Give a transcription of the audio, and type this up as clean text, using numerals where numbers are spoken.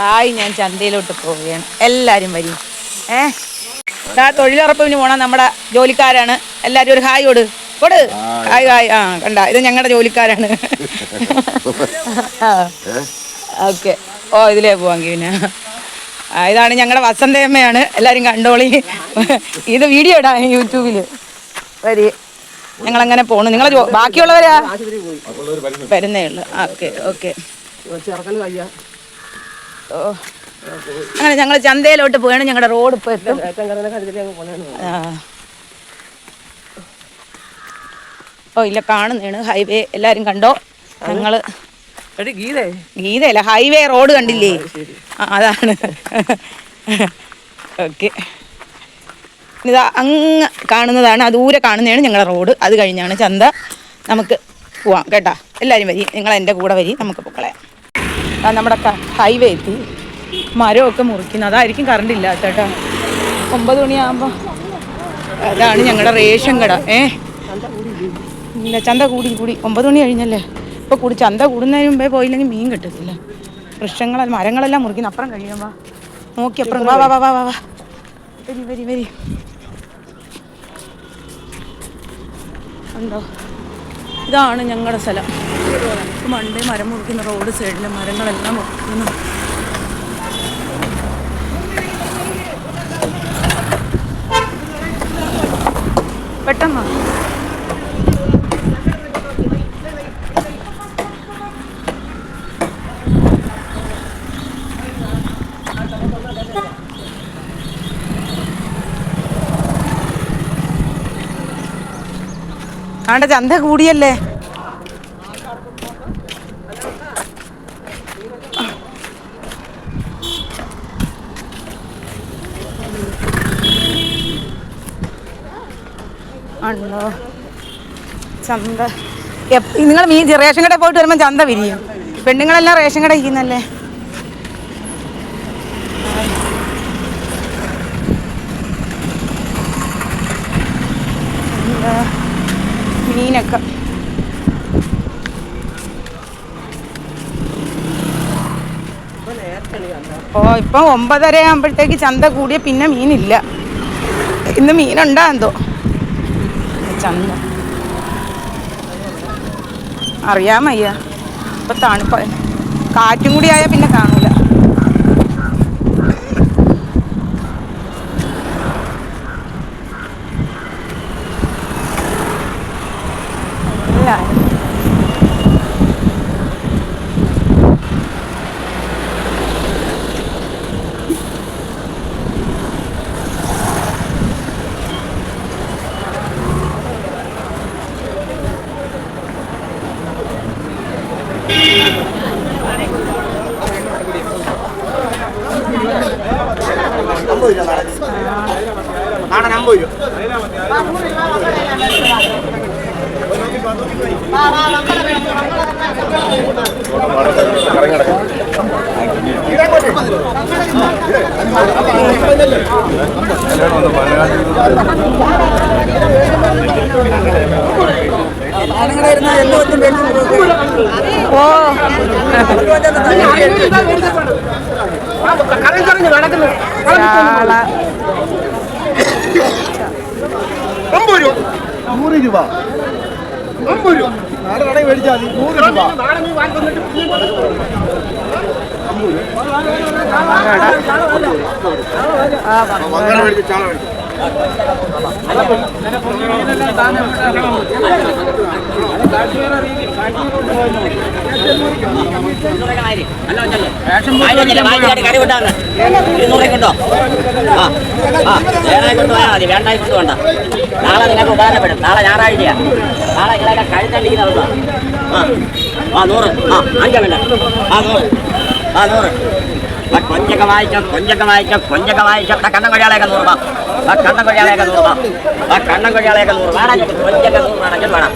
Hi, ഞാൻ ചന്തയിലോട്ട് പോവുകയാണ്. എല്ലാവരും വരും. തൊഴിലുറപ്പിന് പോണം. നമ്മുടെ ജോലിക്കാരാണ്. എല്ലാവരും ഒരു ഹായ് കൊടു. Hi hi. കണ്ട, ഇത് ഞങ്ങളുടെ ജോലിക്കാരാണ്. ഓക്കെ. ഇതിലേ പോവാങ്കി പിന്നെ ഇതാണ് ഞങ്ങളുടെ വസന്തയമ്മയാണ്. എല്ലാവരും കണ്ടോളി. ഇത് വീഡിയോ ഇടാം യൂട്യൂബിൽ. വരി, ഞങ്ങളങ്ങനെ പോണു. നിങ്ങളെ ബാക്കിയുള്ളവരാ വരുന്നേ ഉള്ളു. Okay okay. അങ്ങനെ ഞങ്ങൾ ചന്തയിലോട്ട് പോയാണ്. ഞങ്ങളുടെ റോഡ് ഇപ്പോൾ എത്തും. ഇല്ല, കാണുന്നതാണ് ഹൈവേ. എല്ലാവരും കണ്ടോ? ഞങ്ങൾ ഗീതയല്ല, ഹൈവേ റോഡ് കണ്ടില്ലേ? അതാണ്. ഓക്കെ. ഇതാ അങ്ങ് കാണുന്നതാണ്, ദൂരെ കാണുന്നതാണ് ഞങ്ങളുടെ റോഡ്. അത് കഴിഞ്ഞാണ് ചന്ത. നമുക്ക് പോവാം കേട്ടോ. എല്ലാവരും വരി, നിങ്ങൾ എൻ്റെ കൂടെ വരി, നമുക്ക് പൊക്കളയാം. നമ്മുടെ ഹൈവേ എത്തി. മരമൊക്കെ മുറിക്കുന്നു. അതായിരിക്കും കറണ്ട് ഇല്ല കേട്ടോ. 9 മണിയാകുമ്പോൾ അതാണ് ഞങ്ങളുടെ റേഷൻ കട. ഇല്ല, ചന്ത കൂടി 9 മണി കഴിഞ്ഞല്ലേ. ഇപ്പോൾ കൂടി. ചന്ത കൂടുന്നതിന് മുമ്പേ പോയില്ലെങ്കിൽ മീൻ കിട്ടത്തില്ല. മരങ്ങളെല്ലാം മുറിക്കുന്നു. അപ്പുറം കഴിയുമ്പോൾ നോക്കി അപ്പുറം. വാ വാ വാ വാ വാ. വരി. ഉണ്ടോ? ഇതാണ് ഞങ്ങളുടെ സ്ഥലം. മണ്ടേ മരം മുറിക്കുന്ന റോഡ് സൈഡിലെ മരങ്ങളെല്ലാം മുറിക്കുന്നു. പെട്ടെന്ന് ആണ്ട ചന്ത കൂടിയല്ലേ. ആണല്ലോ ചന്ത. നിങ്ങൾ റേഷൻ കടയിൽ പോയിട്ട് വരുമ്പോൾ ചന്ത വിരിയും. പെണ്ണുങ്ങളെല്ലാം റേഷൻ കട ഇരിക്കുന്നല്ലേ. മീനൊക്കെ ഇപ്പം 9:30 ആകുമ്പോഴത്തേക്ക് ചന്ത കൂടിയ പിന്നെ മീനില്ല. ഇന്ന് മീനുണ്ടാ എന്തോ. ചന്ത അറിയാൻ വയ്യ. ഇപ്പം തണുപ്പ, കാറ്റും കൂടി ആയാൽ പിന്നെ കാണൂല. വേണ്ട. നാളെ നിങ്ങൾക്ക് ഉപകാരപ്പെടും. നാളെ ഞായറാഴ്ചയാണ്. നാളെ നിങ്ങളെ കഴുത്തണ്ടിരിക്കുന്നതാ. 100. 5 വേണ്ട. 100. കൊഞ്ചൊക്കെ വായിച്ചോ. കണ്ണൻ കൊഴിയാളെയൊക്കെ 100 രൂപ. കണ്ണൻ കൊഴിയാളെയൊക്കെ 100 രൂപ. കൊഞ്ചൊക്കെ 100 വേണം. വേണം.